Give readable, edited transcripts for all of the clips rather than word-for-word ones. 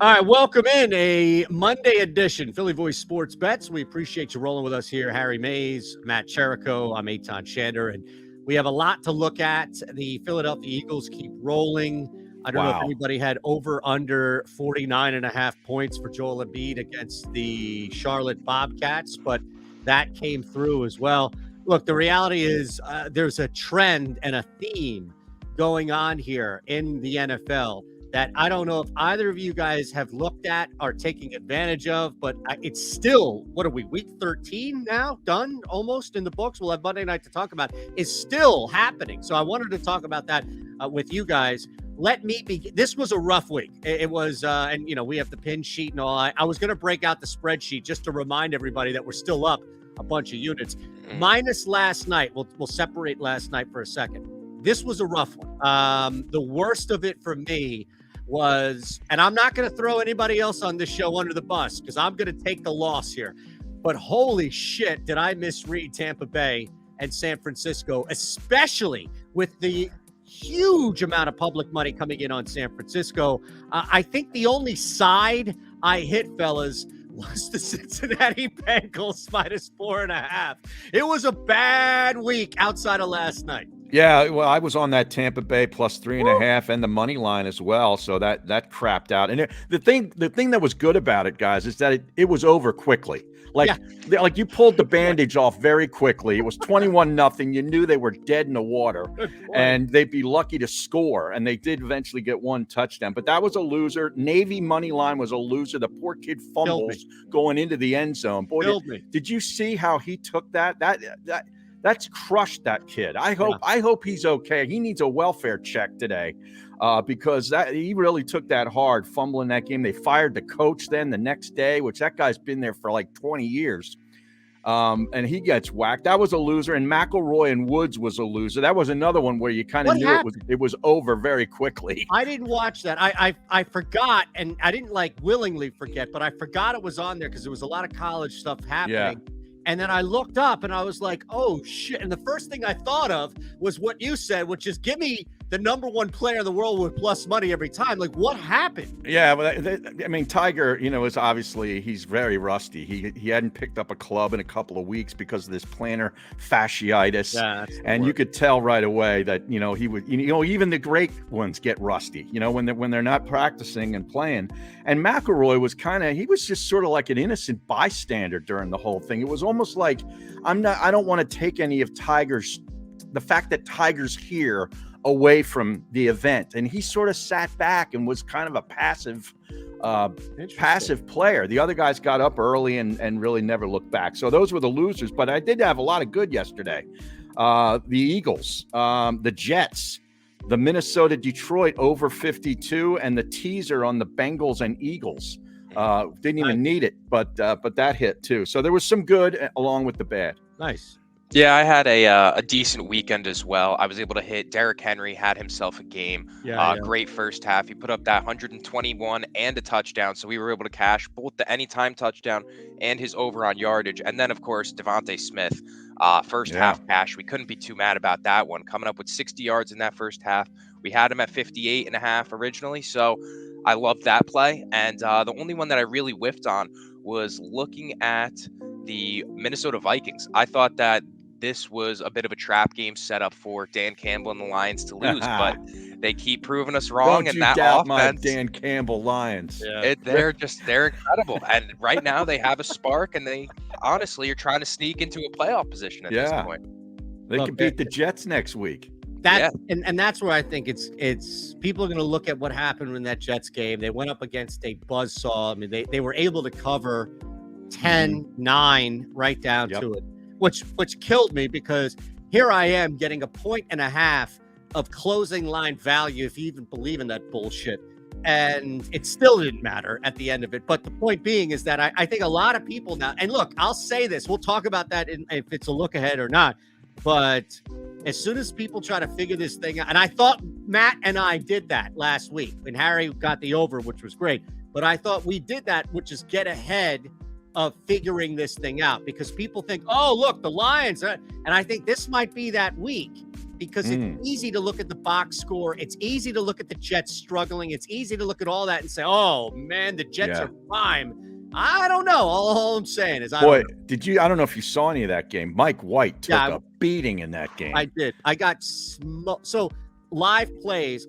All right, welcome in a Monday edition, Philly Voice Sports Bets. We appreciate you rolling with us here. Harry Mays, Matt Cherico, I'm Eitan Shander, and we have a lot to look at. The Philadelphia Eagles keep rolling. I don't know if anybody had over under 49.5 points for Joel Embiid against the Charlotte Bobcats, but that came through as well. Look, the reality is there's a trend and a theme going on here in the NFL that I don't know if either of you guys have looked at or taking advantage of, but it's still, what are we, week 13 now? Done almost in the books. We'll have Monday night to talk about. It's still happening. So I wanted to talk about that with you guys. Let me begin. This was a rough week. It was, and we have the pin sheet and all. I was going to break out the spreadsheet just to remind everybody that we're still up a bunch of units. Minus last night. We'll separate last night for a second. This was a rough one. The worst of it for me was, and I'm not going to throw anybody else on this show under the bus because I'm going to take the loss here. But holy shit, did I misread Tampa Bay and San Francisco, especially with the huge amount of public money coming in on San Francisco. I think the only side I hit, fellas, was the Cincinnati Bengals minus 4.5. It was a bad week outside of last night. Yeah, well, I was on that Tampa Bay plus 3.5 and the money line as well, so that crapped out. And the thing that was good about it, guys, is that it was over quickly. Like you pulled the bandage off very quickly. It was 21-0. You knew they were dead in the water, and they'd be lucky to score. And they did eventually get one touchdown, but that was a loser. Navy money line was a loser. The poor kid fumbles going into the end zone. Boy, did you see how he took that? That's crushed that kid. I hope he's okay. He needs a welfare check today because he really took that hard, fumbling that game. They fired the coach then the next day, which that guy's been there for like 20 years. And he gets whacked. That was a loser. And McElroy and Woods was a loser. That was another one where you kind of knew it was over very quickly. I didn't watch that. I forgot, and I didn't willingly forget, but I forgot it was on there because there was a lot of college stuff happening. Yeah. And then I looked up and I was like, oh, shit. And the first thing I thought of was what you said, which is give me the number one player in the world with plus money every time. Like, what happened? Yeah, well, I mean, Tiger, is obviously he's very rusty. He hadn't picked up a club in a couple of weeks because of this plantar fasciitis. Yeah, and you could tell right away that, he would, even the great ones get rusty, when they're not practicing and playing. And McElroy was he was just sort of like an innocent bystander during the whole thing. It was almost like I don't want to take any of the fact that Tiger's here away from the event. And he sort of sat back and was kind of a passive player. The other guys got up early and really never looked back. So those were the losers, but I did have a lot of good yesterday. The Eagles, the Jets, the Minnesota Detroit over 52, and the teaser on the Bengals and Eagles. Didn't even need it, but that hit too. So there was some good along with the bad. Nice. Yeah, I had a decent weekend as well. I was able to hit. Derrick Henry had himself a game. Great first half. He put up that 121 and a touchdown. So we were able to cash both the anytime touchdown and his over on yardage. And then, of course, Devontae Smith, first half cash. We couldn't be too mad about that one. Coming up with 60 yards in that first half. We had him at 58.5 originally. So I loved that play. And the only one that I really whiffed on was looking at the Minnesota Vikings. I thought that this was a bit of a trap game set up for Dan Campbell and the Lions to lose, but they keep proving us wrong. Don't and that doubt offense, my Dan Campbell Lions. Yeah. They're incredible. And right now they have a spark, and they honestly are trying to sneak into a playoff position at this point. They can beat the Jets next week. And that's where I think it's people are going to look at what happened in that Jets game. They went up against a buzzsaw. I mean, they were able to cover 10-9 right down to it, which killed me because here I am getting 1.5 of closing line value, if you even believe in that bullshit. And it still didn't matter at the end of it. But the point being is that I think a lot of people now, and look, I'll say this, we'll talk about that if it's a look ahead or not. But as soon as people try to figure this thing out, and I thought Matt and I did that last week when Harry got the over, which was great. But I thought we did that, which is get ahead of figuring this thing out, because people think, oh, look, the Lions. And I think this might be that week because it's easy to look at the box score. It's easy to look at the Jets struggling. It's easy to look at all that and say, oh, man, the Jets are prime. I don't know. All I'm saying is, I don't know if you saw any of that game. Mike White took a beating in that game. I did. I got so live plays.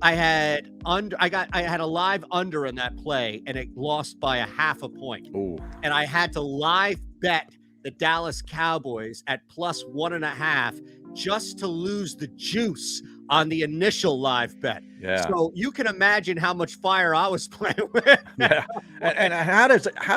I had a live under in that play, and it lost by a half a point. Ooh. And I had to live bet the Dallas Cowboys at plus 1.5 just to lose the juice on the initial live bet. Yeah. So you can imagine how much fire I was playing with. Yeah. And how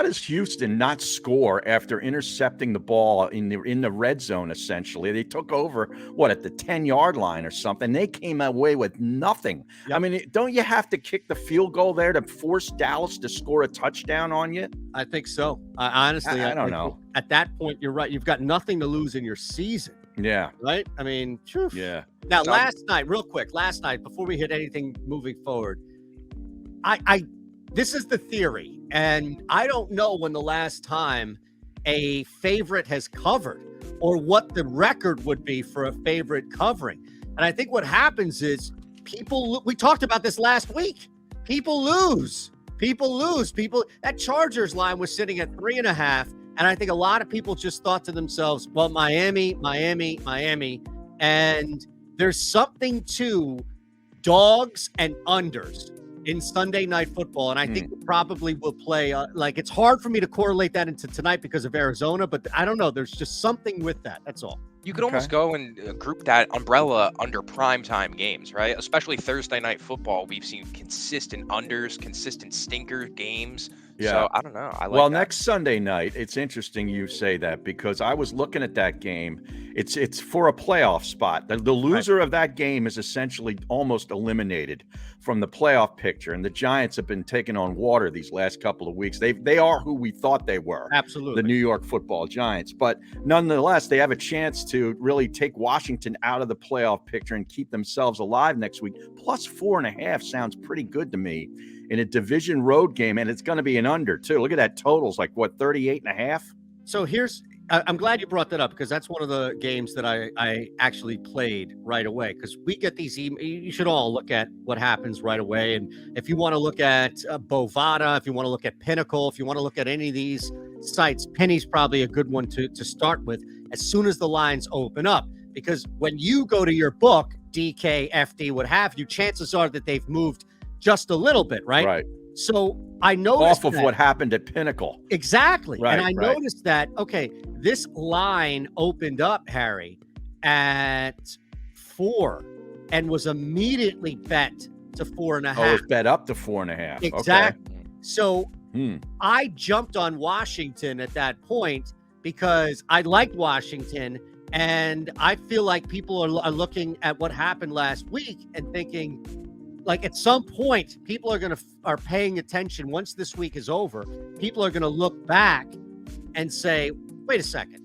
does Houston not score after intercepting the ball in the red zone? Essentially, they took over at the 10-yard line or something. They came away with nothing. Yep. I mean, don't you have to kick the field goal there to force Dallas to score a touchdown on you? I think so. Honestly, I don't know. At that point, you're right. You've got nothing to lose in your season. Yeah. Right? I mean, phew. Yeah. Now, last night, before we hit anything moving forward, this is the theory, and I don't know when the last time a favorite has covered or what the record would be for a favorite covering. And I think what happens is we talked about this last week. People lose. That Chargers line was sitting at 3.5. And I think a lot of people just thought to themselves, well, Miami. And there's something to dogs and unders in Sunday Night Football. And I think we probably will play. It's hard for me to correlate that into tonight because of Arizona. But I don't know. There's just something with that. That's all. You could almost go and group that umbrella under primetime games, right? Especially Thursday Night Football. We've seen consistent unders, consistent stinker games. Yeah. So I don't know. Next Sunday night, it's interesting you say that because I was looking at that game. It's for a playoff spot. The loser of that game is essentially almost eliminated from the playoff picture. And the Giants have been taking on water these last couple of weeks. They are who we thought they were. Absolutely. The New York Football Giants. But nonetheless, they have a chance to really take Washington out of the playoff picture and keep themselves alive next week. Plus 4.5 sounds pretty good to me in a division road game, and it's going to be an under too. Look at that totals, 38.5. So I'm glad you brought that up because that's one of the games that I actually played right away because we get these you should all look at what happens right away. And if you want to look at Bovada, if you want to look at Pinnacle, if you want to look at any of these sites, Penny's probably a good one to start with as soon as the lines open up. Because when you go to your book, DK, FD, what have you, chances are that they've moved just a little bit, right? Right. So I noticed off of what happened at Pinnacle. Exactly. Right, and I noticed that, this line opened up, Harry, at 4 and was immediately bet to 4.5. Oh, it's bet up to 4.5. Exactly. Okay. So I jumped on Washington at that point because I liked Washington. And I feel like people are looking at what happened last week and thinking, at some point, people are paying attention. Once this week is over, people are going to look back and say, "Wait a second,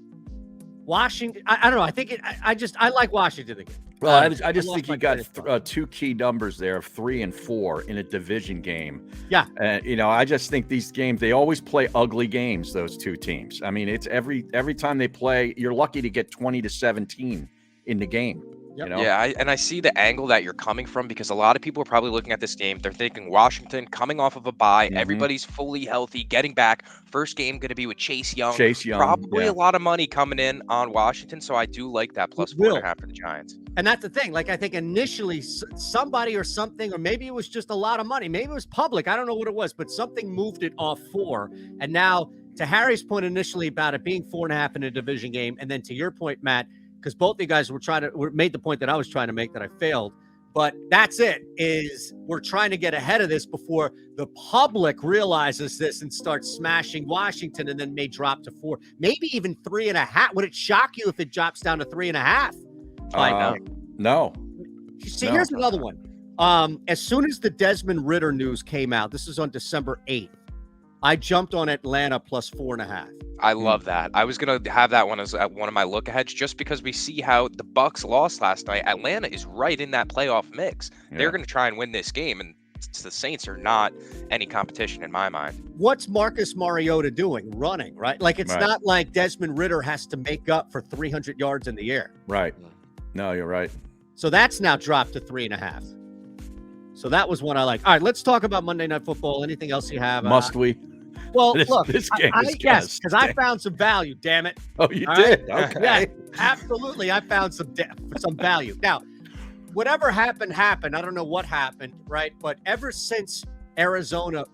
Washington." I don't know. I think I like Washington again. Well, I just think you got two key numbers there of 3 and 4 in a division game. Yeah. I just think these games, they always play ugly games, those two teams. I mean, it's every time they play, you're lucky to get 20-17 in the game. Yep. Yeah, I see the angle that you're coming from because a lot of people are probably looking at this game. They're thinking Washington coming off of a bye. Everybody's fully healthy, getting back. First game going to be with Chase Young. Probably a lot of money coming in on Washington. So I do like that plus 4.5 for the Giants. And that's the thing. I think initially somebody or something, or maybe it was just a lot of money. Maybe it was public. I don't know what it was, but something moved it off 4. And now to Harry's point initially about it being 4.5 in a division game. And then to your point, Matt, because both of you guys made the point that I was trying to make that I failed. But that's it, is we're trying to get ahead of this before the public realizes this and starts smashing Washington and then may drop to 4, maybe even 3.5. Would it shock you if it drops down to 3.5? No. See, here's another one. As soon as the Desmond Ridder news came out, this is on December 8th, I jumped on Atlanta plus 4.5. I love that. I was going to have that one as one of my look aheads just because we see how the Bucs lost last night. Atlanta is right in that playoff mix. Yeah. They're going to try and win this game, and the Saints are not any competition in my mind. What's Marcus Mariota doing? Running, right? It's not like Desmond Ridder has to make up for 300 yards in the air. Right. No, you're right. So that's now dropped to 3.5. So that was one I like. All right, let's talk about Monday Night Football. Anything else you have? Must we? Well, this, look, this game is yes, because I found some value. Damn it! Oh, you did? Right? Okay. Yeah, absolutely. I found some value. Now, whatever happened. I don't know what happened, right? But ever since Arizona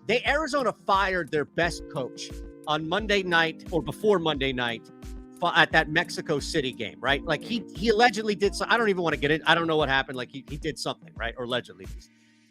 fired their best coach on Monday night or before Monday night at that Mexico City game, right? Like he allegedly did so. I don't even want to get in. I don't know what happened. Like he did something, right? Or allegedly.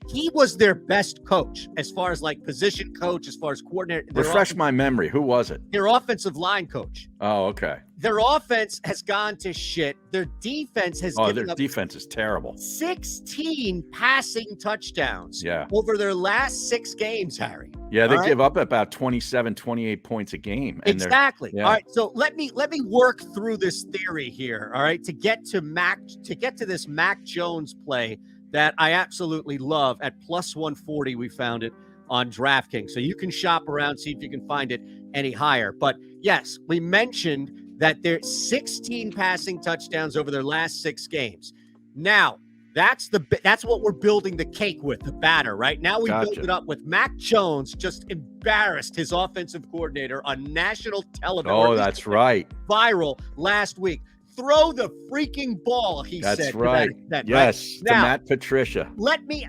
He was their best coach as far as like position coach, as far as coordinator. Refresh my memory. Who was it? Their offensive line coach. Oh, okay. Their offense has gone to shit. Their defense has given up defense is terrible. 16 passing touchdowns over their last 6 games, Harry. Yeah, they give up about 27, 28 points a game. And exactly. All right. So let me work through this theory here. All right. To get to this Mac Jones play that I absolutely love at plus 140. We found it on DraftKings. So you can shop around, see if you can find it any higher. But yes, we mentioned that there's 16 passing touchdowns over their last 6 games. Now, that's what we're building the cake with, the batter, right? Now we build it up with Mac Jones just embarrassed his offensive coordinator on national television. Oh, that's right. Viral last week. Throw the freaking ball, he said. That's right. Yes, to Matt Patricia.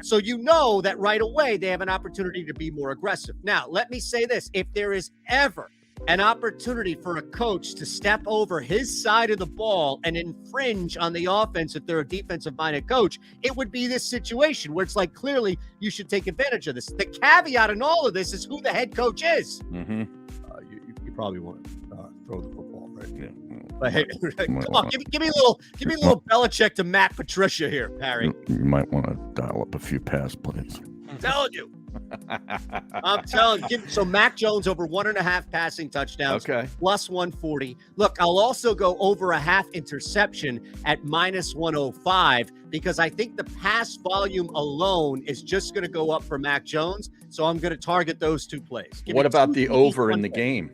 So you know that right away they have an opportunity to be more aggressive. Now, let me say this. If there is ever an opportunity for a coach to step over his side of the ball and infringe on the offense if they're a defensive-minded coach, it would be this situation where it's like, clearly, you should take advantage of this. The caveat in all of this is who the head coach is. Mm-hmm. You probably want to throw the football, right? Yeah. But hey, come on, give me a little Belichick to Matt Patricia here, Harry. You might want to dial up a few pass plays. I'm telling you. So Mac Jones over 1.5 passing touchdowns, plus 140. Look, I'll also go over a half interception at minus 105 because I think the pass volume alone is just going to go up for Mac Jones. So I'm going to target those 2 plays. What about the over in the game?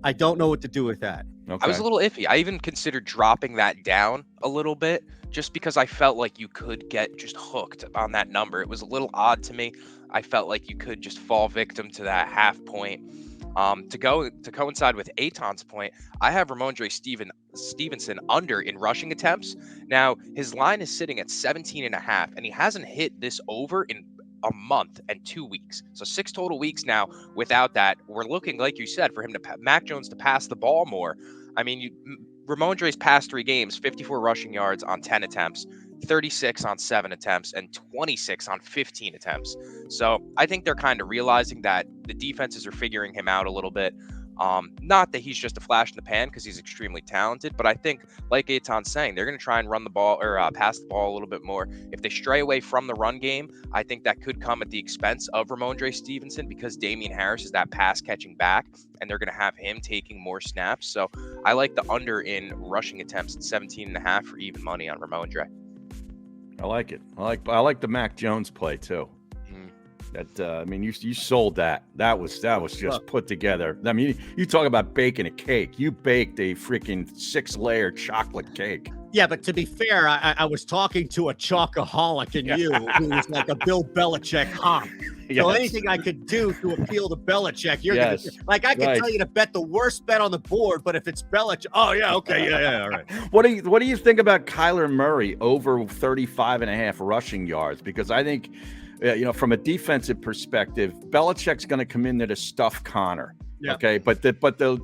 I don't know what to do with that. Okay. I was a little iffy. I even considered dropping that down a little bit just because I felt like you could get just hooked on that number. It was a little odd to me. I felt like you could just fall victim to that half point. To coincide with Eitan's point, I have Ramondre Stevenson under in rushing attempts. Now, his line is sitting at 17.5, and he hasn't hit this over in a month and 2 weeks. So 6 total weeks now without that. We're looking, like you said, for him Mac Jones to pass the ball more. I mean, Ramondre's past 3 games, 54 rushing yards on 10 attempts, 36 on 7 attempts, and 26 on 15 attempts. So I think they're kind of realizing that the defenses are figuring him out a little bit. Not that he's just a flash in the pan because he's extremely talented, but I think, like Eitan's saying, they're going to try and run the ball or pass the ball a little bit more. If they stray away from the run game, I think that could come at the expense of Ramondre Stevenson because Damian Harris is that pass catching back, and they're going to have him taking more snaps. So I like the under in rushing attempts at 17.5 for even money on Ramondre. I like it. I like the Mac Jones play too. That I mean, you sold that. That was just put together. I mean, you talk about baking a cake. You baked a freaking 6-layer chocolate cake. Yeah, but to be fair, I was talking to a chocoholic in you who was like a Bill Belichick honk. Yes. So anything I could do to appeal to Belichick, you're gonna like. I can tell you to bet the worst bet on the board, but if it's Belichick, all right. What do you think about Kyler Murray over 35.5 rushing yards? Because I think, from a defensive perspective, Belichick's going to come in there to stuff Connor. Yeah. Okay, but the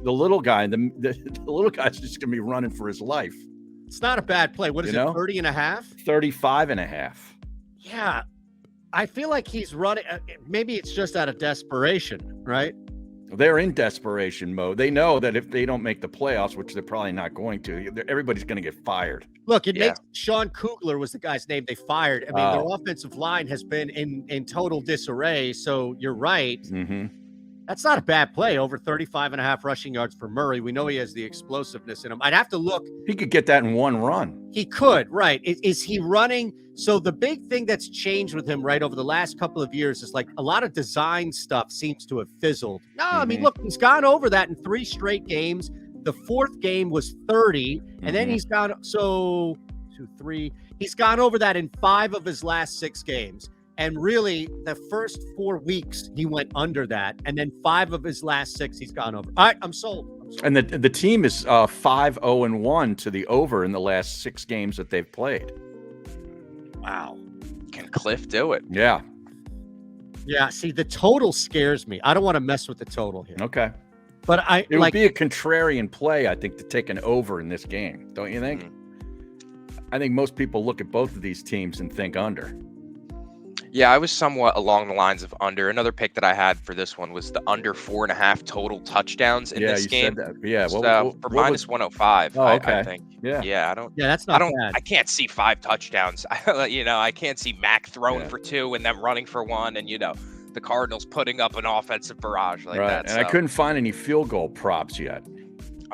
little guy, the little guy's just going to be running for his life. It's not a bad play. What is it, 30.5? 35.5. Yeah. I feel like he's running. Maybe it's just out of desperation, right? They're in desperation mode. They know that if they don't make the playoffs, which they're probably not going to, everybody's going to get fired. Look, it makes Sean Kugler was the guy's name they fired. I mean, their offensive line has been in total disarray. So you're right. Mm-hmm. That's not a bad play. Over 35.5 rushing yards for Murray. We know he has the explosiveness in him. I'd have to look. He could get that in one run. He could, right. Is he running? So the big thing that's changed with him, right, over the last couple of years is like a lot of design stuff seems to have fizzled. No, I mean, look, he's gone over that in 3 straight games. The fourth game was 30, and then he's gone. So 2, 3. He's gone over that in 5 of his last 6 games. And really, the first 4 weeks, he went under that. And then 5 of his last 6, he's gone over. All right, I'm sold. And the team is 5-0-1 to the over in the last 6 games that they've played. Wow. Can Cliff do it? Yeah. Yeah, see, the total scares me. I don't want to mess with the total here. Okay. But it would be a contrarian play, I think, to take an over in this game. Don't you think? I think most people look at both of these teams and think under. Yeah, I was somewhat along the lines of under. Another pick that I had for this one was the under 4.5 total touchdowns in this game. Said that. Yeah, for minus 105. Oh, okay. I think. Yeah, I don't. Yeah, that's not bad. I can't see 5 touchdowns. I can't see Mac throwing for 2 and them running for 1, and the Cardinals putting up an offensive barrage like that. And I couldn't find any field goal props yet.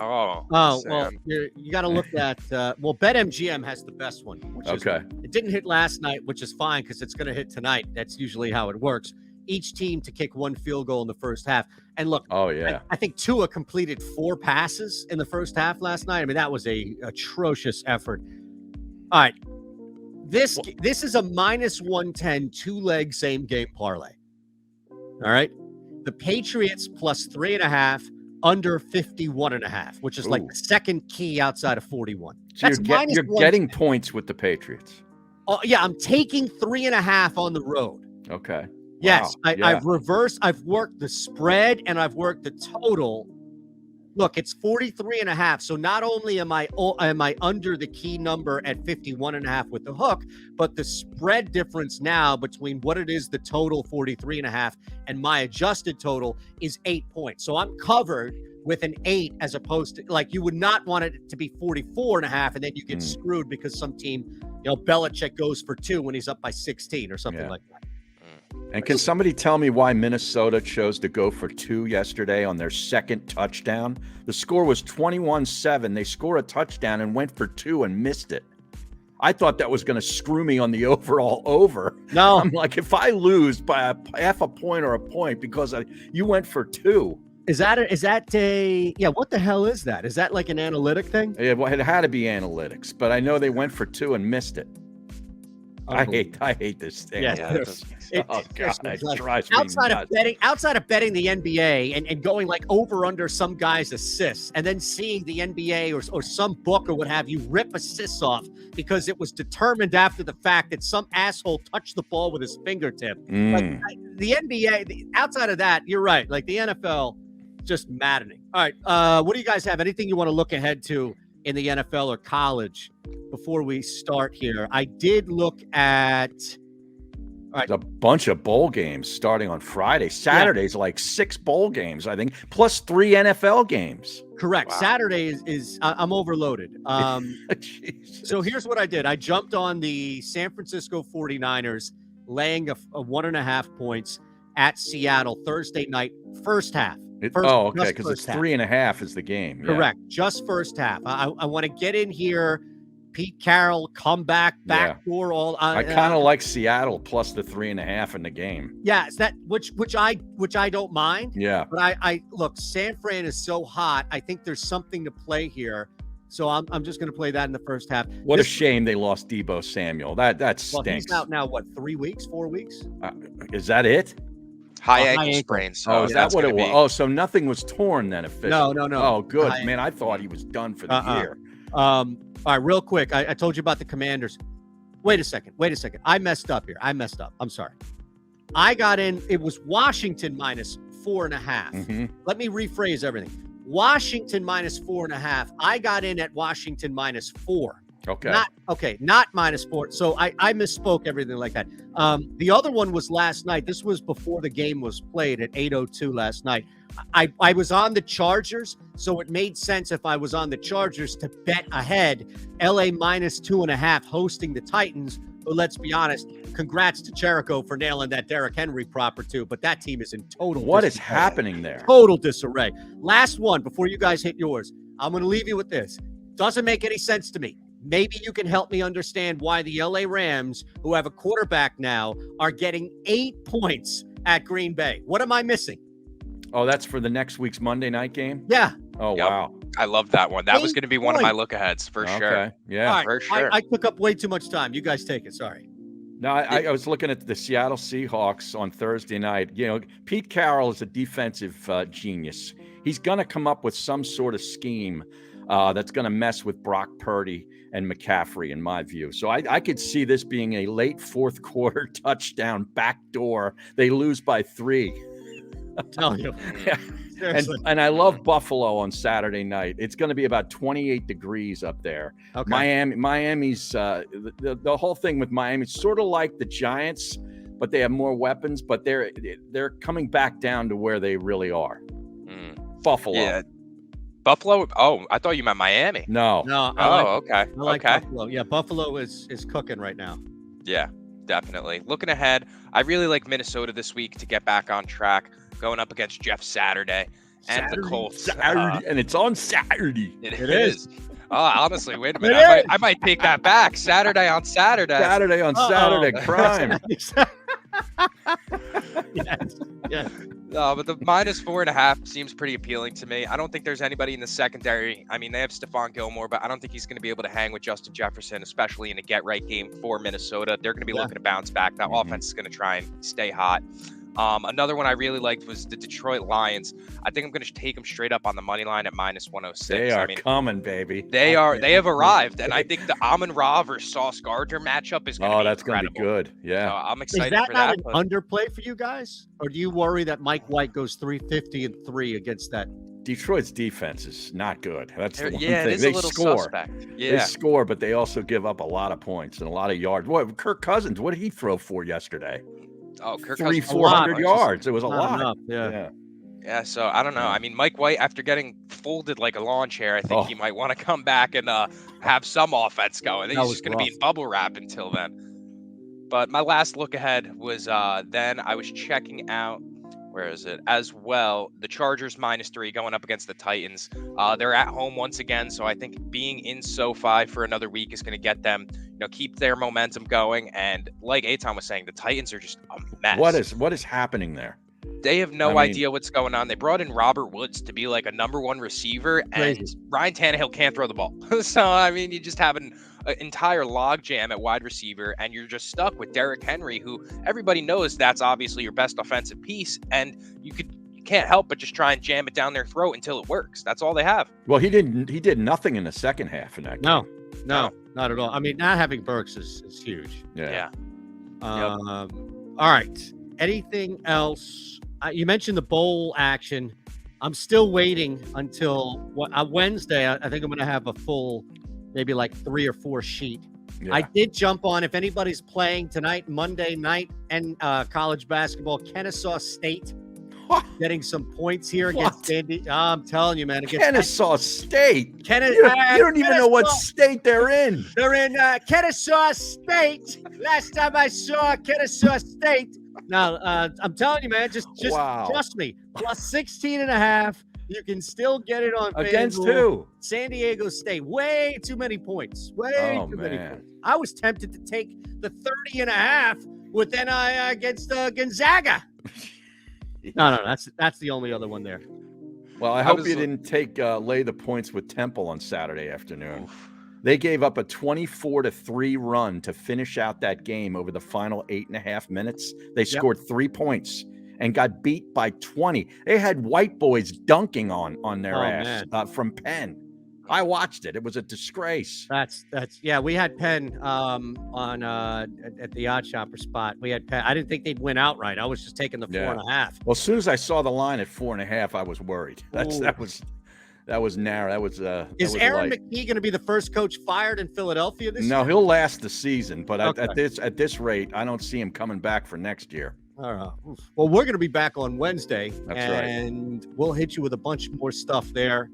Oh, well, you got to look at BetMGM has the best one. Which is, it didn't hit last night, which is fine because it's going to hit tonight. That's usually how it works. Each team to kick 1 field goal in the first half. And look, I think Tua completed 4 passes in the first half last night. I mean, that was a atrocious effort. All right, this is a minus 110 2-leg same game parlay. All right, the Patriots plus 3.5. Under 51.5, which is like the second key outside of 41. So you're getting points with the Patriots. Oh yeah, I'm taking 3.5 on the road. Okay. Yes, wow. I've reversed. I've worked the spread and I've worked the total. Look, it's 43.5. So not only am I under the key number at 51.5 with the hook, but the spread difference now between what it is, the total 43.5 and my adjusted total is 8 points. So I'm covered with an 8 as opposed to, like, you would not want it to be 44.5 and then you get screwed because some team, Belichick goes for 2 when he's up by 16 or something like that. And can somebody tell me why Minnesota chose to go for 2 yesterday on their second touchdown? The score was 21-7. They score a touchdown and went for 2 and missed it. I thought that was going to screw me on the overall over. No. I'm like, if I lose by half a point or a point because you went for 2. Is that what the hell is that? Is that like an analytic thing? Yeah, well, it had to be analytics, but I know they went for 2 and missed it. I hate this thing. Yes. God, it drives me outside of betting the NBA and going like over under some guy's assists and then seeing the NBA or some book or what have you rip assists off because it was determined after the fact that some asshole touched the ball with his fingertip. Like, the NBA, outside of that, you're right. Like the NFL, just maddening. All right. What do you guys have? Anything you want to look ahead to in the NFL or college before we start here? I did look at There's a bunch of bowl games starting on Friday. Saturday's like 6 bowl games, I think, plus 3 NFL games. Correct. Wow. Saturday is I'm overloaded. So here's what I did. I jumped on the San Francisco 49ers laying a 1.5 points at Seattle Thursday night, first half. Okay, because it's 3.5 is the game. Correct. Just first half. I want to get in here. Pete Carroll, comeback, backdoor, all. I kind of like Seattle plus the 3.5 in the game. Yeah, it's that which I don't mind. Yeah, but I look, San Fran is so hot. I think there's something to play here, so I'm just going to play that in the first half. What a shame they lost Deebo Samuel. That stinks. Well, he's out now. What, 3 weeks, 4 weeks? Is that it? High ankle sprain. So is that what it was? Oh, so nothing was torn then officially. No. Oh, good. Man, I thought he was done for the year. All right, real quick. I told you about the Commanders. Wait a second. I messed up here. I'm sorry. I got in. It was Washington minus 4.5. Mm-hmm. Let me rephrase everything. Washington minus 4.5. I got in at Washington minus 4. Not minus 4. So I misspoke everything like that. The other one was last night. This was before the game was played at 8:02 last night. I was on the Chargers, so it made sense if I was on the Chargers to bet ahead. LA minus 2.5 hosting the Titans. But let's be honest, congrats to Jericho for nailing that Derrick Henry proper too. But that team is in total What is happening there? Total disarray. Last one before you guys hit yours. I'm going to leave you with this. Doesn't make any sense to me. Maybe you can help me understand why the LA Rams, who have a quarterback now, are getting 8 points at Green Bay. What am I missing? Oh, that's for the next week's Monday night game? Yeah. Oh, wow. I love that one. That was 8 going to be one of my points. look-aheads for sure. Okay. Yeah. All right, For sure. I took up way too much time. You guys take it. Sorry. No, I was looking at the Seattle Seahawks on Thursday night. You know, Pete Carroll is a defensive genius. He's going to come up with some sort of scheme that's going to mess with Brock Purdy and McCaffrey, in my view. So I could see this being a late fourth quarter touchdown backdoor. They lose by 3. I'm telling you. And I love Buffalo on Saturday night. It's going to be about 28 degrees up there. Okay. Miami's the whole thing with Miami. It's sort of like the Giants, but they have more weapons. But they're coming back down to where they really are. Buffalo. Yeah. Buffalo. Oh, I thought you meant Miami. No. Okay. I like Okay. Buffalo. Yeah, Buffalo is cooking right now. Yeah, definitely. Looking ahead, I really like Minnesota this week to get back on track, going up against Jeff Saturday and the Colts. And it's on Saturday. It is. Oh, honestly, wait a It minute. is. I might take that back. Saturday on Saturday. Saturday on Saturday. Crime. Yes. No, but the -4.5 seems pretty appealing to me. I don't think there's anybody in the secondary. I mean, they have Stephon Gilmore, but I don't think he's going to be able to hang with Justin Jefferson, especially in a get-right game for Minnesota. They're going to be looking to bounce back. That offense is going to try and stay hot. Another one I really liked was the Detroit Lions. I think I'm going to take them straight up on the money line at -106. They are coming, baby. They have arrived, and I think the Amon-Ra versus Sauce Gardner matchup is going to be that's going to be good. Yeah. So I'm excited Is that for not that. an underplay for you guys? Or do you worry that Mike White goes 350-3 against that? Detroit's defense is not good. That's the one Yeah, thing. it is They a little score. suspect. They Yeah. score, but they also give up a lot of points and a lot of yards. What Kirk Cousins? What did he throw for yesterday? Oh, Kirk 300-400 yards. It was a Not lot. enough, yeah. Yeah, so I don't know. I mean, Mike White, after getting folded like a lawn chair, I think he might want to come back and have some offense going. I think he's just going to be in bubble wrap until then. But my last look ahead was then I was checking out, where is it, as well, the Chargers -3 going up against the Titans. They're at home once again, so I think being in SoFi for another week is going to get them, keep their momentum going. And like Eitan was saying, the Titans are just a mess. What is happening there? They have no idea what's going on. They brought in Robert Woods to be like a #1 receiver, and Ryan Tannehill can't throw the ball. So, I mean, you just have an entire logjam at wide receiver, and you're just stuck with Derrick Henry, who everybody knows that's obviously your best offensive piece, and you can't help but just try and jam it down their throat until it works. That's all they have. Well, he did nothing in the second half in that game. No, not at all. I mean, not having Burks is huge. Yeah. All right. Anything else? You mentioned the bowl action. I'm still waiting until Wednesday. I think I'm going to have a full, maybe like 3 or 4 sheet. Yeah. I did jump on, if anybody's playing tonight, Monday night, and college basketball, Kennesaw State getting some points here against Sandy. I'm telling you, man. Kennesaw State. You Kennesaw don't even know what state they're in. They're in Kennesaw State. Last time I saw Kennesaw State. Now, I'm telling you, man, just trust me. +16.5. You can still get it on against FanDuel. who? San Diego State. Way too many points. Way too many points. I was tempted to take the 30.5 with NI against Gonzaga. No, that's the only other one there. Well, I hope you didn't lay the points with Temple on Saturday afternoon. Oof. They gave up a 24-3 run to finish out that game over the final 8.5 minutes. They scored 3 points and got beat by 20. They had white boys dunking on their ass from Penn. I watched it. It was a disgrace. That's we had Penn on at the Odd Shopper spot. We had Penn. I didn't think they'd win outright. I was just taking the 4.5. Well, as soon as I saw the line at 4.5, I was worried. That was narrow. That was Is Aaron McKee going to be the first coach fired in Philadelphia this year? No, he'll last the season, but at this rate, I don't see him coming back for next year. All right. Well, we're going to be back on Wednesday, and we'll hit you with a bunch more stuff there.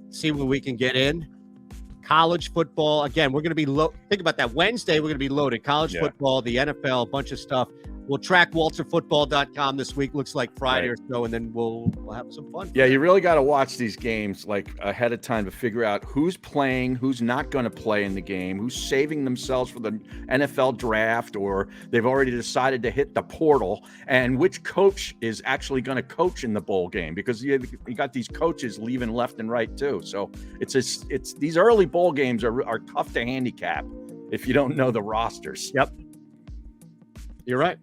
See what we can get in. College football. Again, we're going to be think about that. Wednesday, we're going to be loaded. College football, the NFL, a bunch of stuff. We'll track WalterFootball.com this week. Looks like Friday Right. or so, and then we'll have some fun. Yeah, you really got to watch these games like ahead of time to figure out who's playing, who's not going to play in the game, who's saving themselves for the NFL draft, or they've already decided to hit the portal, and which coach is actually going to coach in the bowl game, because you got these coaches leaving left and right too. So it's these early bowl games are tough to handicap if you don't know the rosters. Yep. You're right.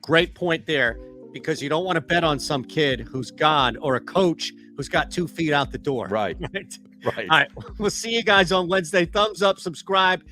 Great point there, because you don't want to bet on some kid who's gone or a coach who's got 2 feet out the door. Right. Right. Right. All right. We'll see you guys on Wednesday. Thumbs up, subscribe.